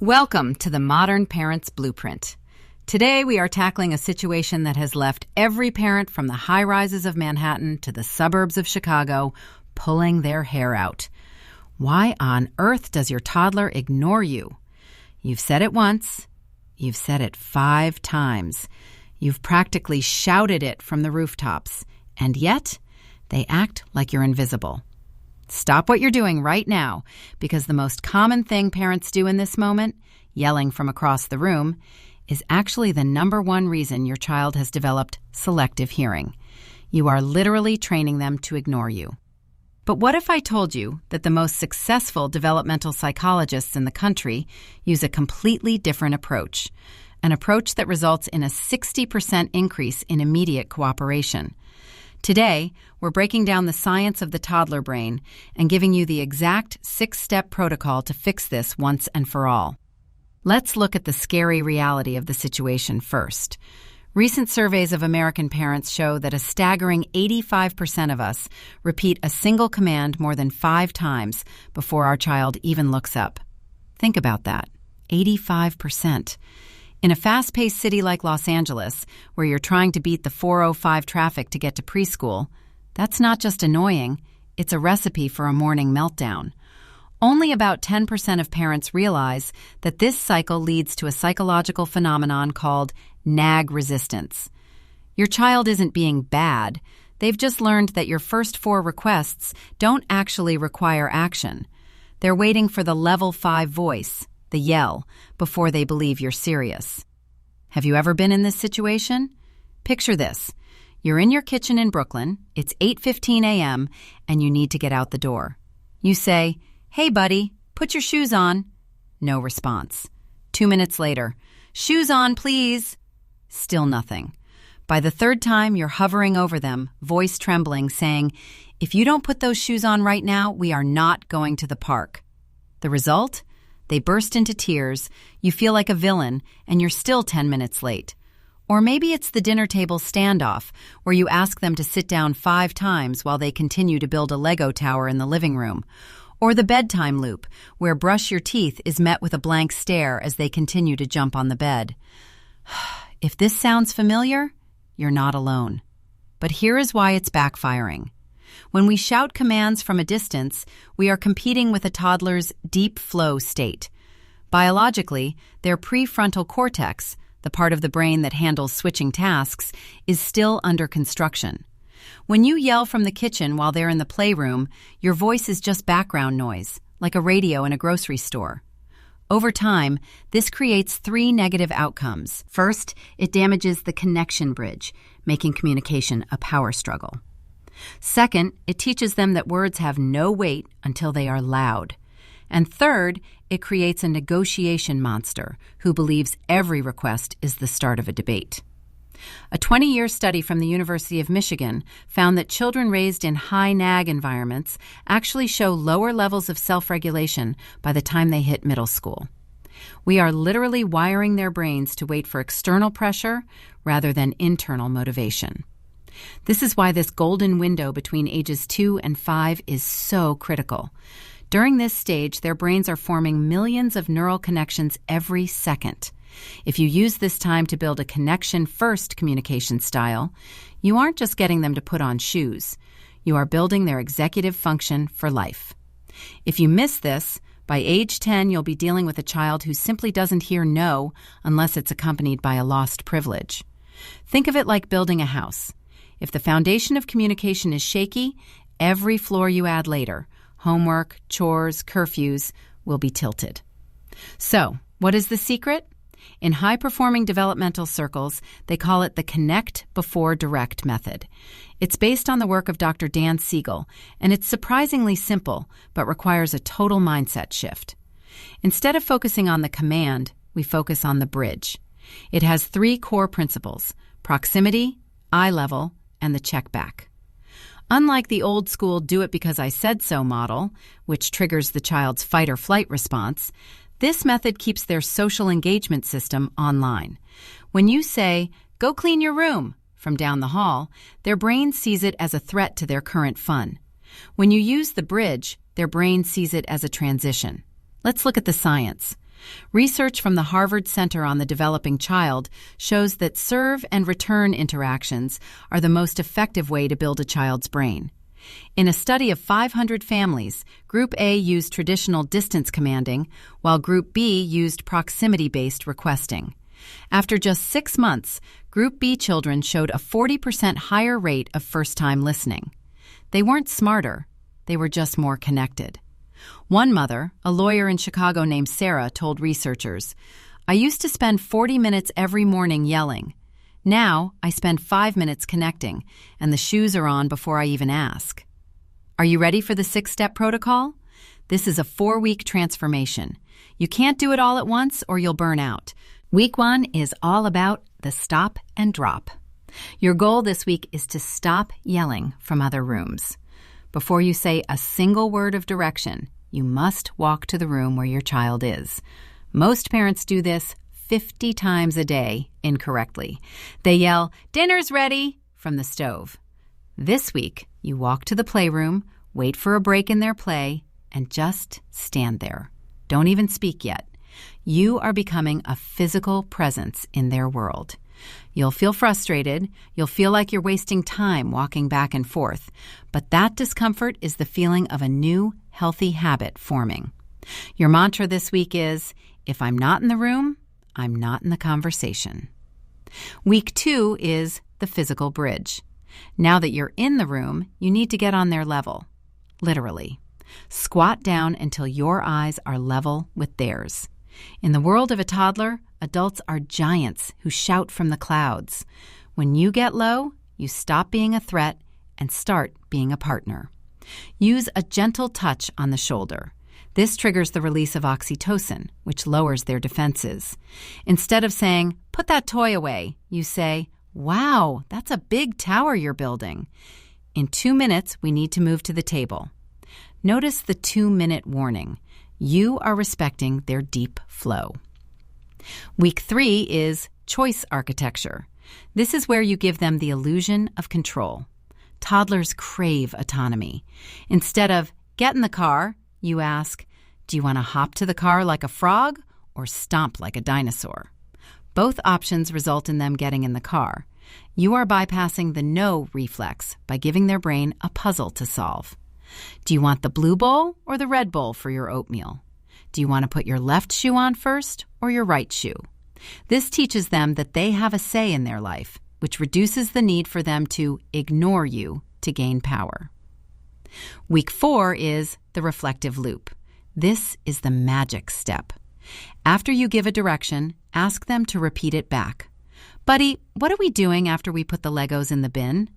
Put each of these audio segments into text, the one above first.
Welcome to the Modern Parent's Blueprint. Today we are tackling a situation that has left every parent from the high-rises of Manhattan to the suburbs of Chicago pulling their hair out. Why on earth does your toddler ignore you? You've said it once. You've said it 5 times. You've practically shouted it from the rooftops. And yet, they act like you're invisible. Stop what you're doing right now, because the most common thing parents do in this moment, yelling from across the room, is actually the number one reason your child has developed selective hearing. You are literally training them to ignore you. But what if I told you that the most successful developmental psychologists in the country use a completely different approach, an approach that results in a 60% increase in immediate cooperation? Today, we're breaking down the science of the toddler brain and giving you the exact 6-step protocol to fix this once and for all. Let's look at the scary reality of the situation first. Recent surveys of American parents show that a staggering 85% of us repeat a single command more than 5 times before our child even looks up. Think about that. 85%. In a fast-paced city like Los Angeles, where you're trying to beat the 4:05 traffic to get to preschool, that's not just annoying, it's a recipe for a morning meltdown. Only about 10% of parents realize that this cycle leads to a psychological phenomenon called Nag-Resistance. Your child isn't being bad. They've just learned that your first 4 requests don't actually require action. They're waiting for the level 5 voice, the yell, before they believe you're serious. Have you ever been in this situation? Picture this. You're in your kitchen in Brooklyn, it's 8:15 a.m., and you need to get out the door. You say, "Hey, buddy, put your shoes on." No response. 2 minutes later, "Shoes on, please." Still nothing. By the 3rd time, you're hovering over them, voice trembling, saying, "If you don't put those shoes on right now, we are not going to the park." The result? They burst into tears, you feel like a villain, and you're still 10 minutes late. Or maybe it's the dinner table standoff, where you ask them to sit down 5 times while they continue to build a Lego tower in the living room. Or the bedtime loop, where brush your teeth is met with a blank stare as they continue to jump on the bed. If this sounds familiar, you're not alone. But here is why it's backfiring. When we shout commands from a distance, we are competing with a toddler's deep flow state. Biologically, their prefrontal cortex, the part of the brain that handles switching tasks, is still under construction. When you yell from the kitchen while they're in the playroom, your voice is just background noise, like a radio in a grocery store. Over time, this creates 3 negative outcomes. First, it damages the connection bridge, making communication a power struggle. Second, it teaches them that words have no weight until they are loud. And third, it creates a negotiation monster who believes every request is the start of a debate. A 20-year study from the University of Michigan found that children raised in high nag environments actually show lower levels of self-regulation by the time they hit middle school. We are literally wiring their brains to wait for external pressure rather than internal motivation. This is why this golden window between ages 2 and 5 is so critical. During this stage, their brains are forming millions of neural connections every second. If you use this time to build a connection-first communication style, you aren't just getting them to put on shoes. You are building their executive function for life. If you miss this, by age 10, you'll be dealing with a child who simply doesn't hear no unless it's accompanied by a lost privilege. Think of it like building a house. If the foundation of communication is shaky, every floor you add later, homework, chores, curfews, will be tilted. So, what is the secret? In high-performing developmental circles, they call it the connect before direct method. It's based on the work of Dr. Dan Siegel, and it's surprisingly simple, but requires a total mindset shift. Instead of focusing on the command, we focus on the bridge. It has 3 core principles: proximity, eye level, and the check back. Unlike the old-school do-it-because-I-said-so model, which triggers the child's fight-or-flight response, this method keeps their social engagement system online. When you say, "Go clean your room," from down the hall, their brain sees it as a threat to their current fun. When you use the bridge, their brain sees it as a transition. Let's look at the science. Research from the Harvard Center on the Developing Child shows that serve and return interactions are the most effective way to build a child's brain. In a study of 500 families, Group A used traditional distance commanding, while Group B used proximity-based requesting. After just 6 months, Group B children showed a 40% higher rate of first-time listening. They weren't smarter, they were just more connected. One mother, a lawyer in Chicago named Sarah, told researchers, "I used to spend 40 minutes every morning yelling. Now I spend 5 minutes connecting, and the shoes are on before I even ask." Are you ready for the 6-step protocol? This is a 4-week transformation. You can't do it all at once or you'll burn out. Week 1 is all about the stop and drop. Your goal this week is to stop yelling from other rooms. Before you say a single word of direction, you must walk to the room where your child is. Most parents do this 50 times a day incorrectly. They yell, "Dinner's ready," from the stove. This week, you walk to the playroom, wait for a break in their play, and just stand there. Don't even speak yet. You are becoming a physical presence in their world. You'll feel frustrated. You'll feel like you're wasting time walking back and forth. But that discomfort is the feeling of a new, healthy habit forming. Your mantra this week is, if I'm not in the room, I'm not in the conversation. Week 2 is the physical bridge. Now that you're in the room, you need to get on their level. Literally. Squat down until your eyes are level with theirs. In the world of a toddler, adults are giants who shout from the clouds. When you get low, you stop being a threat and start being a partner. Use a gentle touch on the shoulder. This triggers the release of oxytocin, which lowers their defenses. Instead of saying, "Put that toy away," you say, "Wow, that's a big tower you're building." In 2 minutes, we need to move to the table. Notice the 2-minute warning. You are respecting their deep flow. Week 3 is choice architecture. This is where you give them the illusion of control. Toddlers crave autonomy. Instead of, "Get in the car," you ask, "Do you want to hop to the car like a frog or stomp like a dinosaur?" Both options result in them getting in the car. You are bypassing the no reflex by giving their brain a puzzle to solve. Do you want the blue bowl or the red bowl for your oatmeal? Do you want to put your left shoe on first or your right shoe? This teaches them that they have a say in their life, which reduces the need for them to ignore you to gain power. Week 4 is the reflective loop. This is the magic step. After you give a direction, ask them to repeat it back. "Buddy, what are we doing after we put the Legos in the bin?"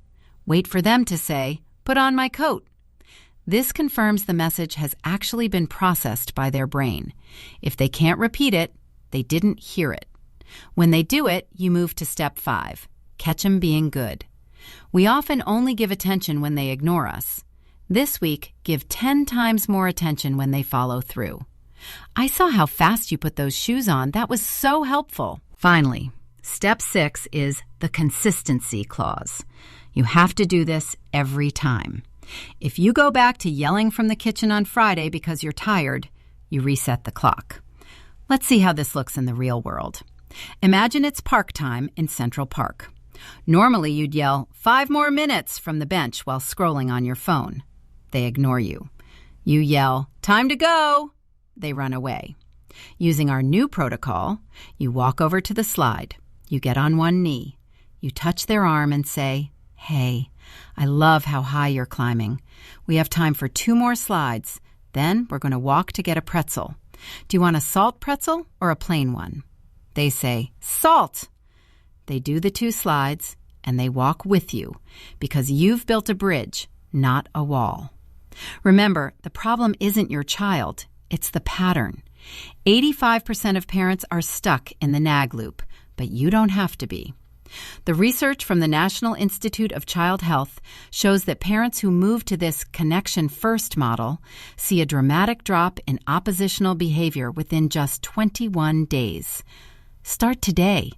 Wait for them to say, "Put on my coat." This confirms the message has actually been processed by their brain. If they can't repeat it, they didn't hear it. When they do it, you move to step 5, catch 'em being good. We often only give attention when they ignore us. This week, give 10 times more attention when they follow through. "I saw how fast you put those shoes on. That was so helpful." Finally, step 6 is the consistency clause. You have to do this every time. If you go back to yelling from the kitchen on Friday because you're tired, you reset the clock. Let's see how this looks in the real world. Imagine it's park time in Central Park. Normally you'd yell, 5 more minutes from the bench while scrolling on your phone. They ignore you. You yell, "Time to go." They run away. Using our new protocol, you walk over to the slide. You get on one knee. You touch their arm and say, "Hey, I love how high you're climbing. We have time for 2 more slides. Then we're going to walk to get a pretzel. Do you want a salt pretzel or a plain one?" They say, "Salt." They do the 2 slides and they walk with you because you've built a bridge, not a wall. Remember, the problem isn't your child, it's the pattern. 85% of parents are stuck in the nag loop, but you don't have to be. The research from the National Institute of Child Health shows that parents who move to this connection-first model see a dramatic drop in oppositional behavior within just 21 days. Start today.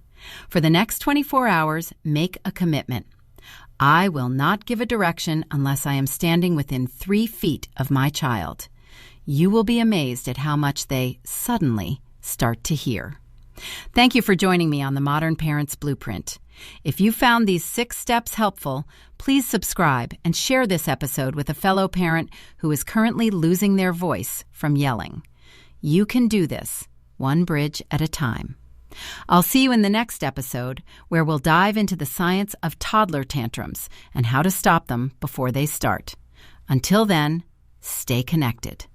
For the next 24 hours, make a commitment. I will not give a direction unless I am standing within 3 feet of my child. You will be amazed at how much they suddenly start to hear. Thank you for joining me on the Modern Parents Blueprint. If you found these 6 steps helpful, please subscribe and share this episode with a fellow parent who is currently losing their voice from yelling. You can do this, one bridge at a time. I'll see you in the next episode, where we'll dive into the science of toddler tantrums and how to stop them before they start. Until then, stay connected.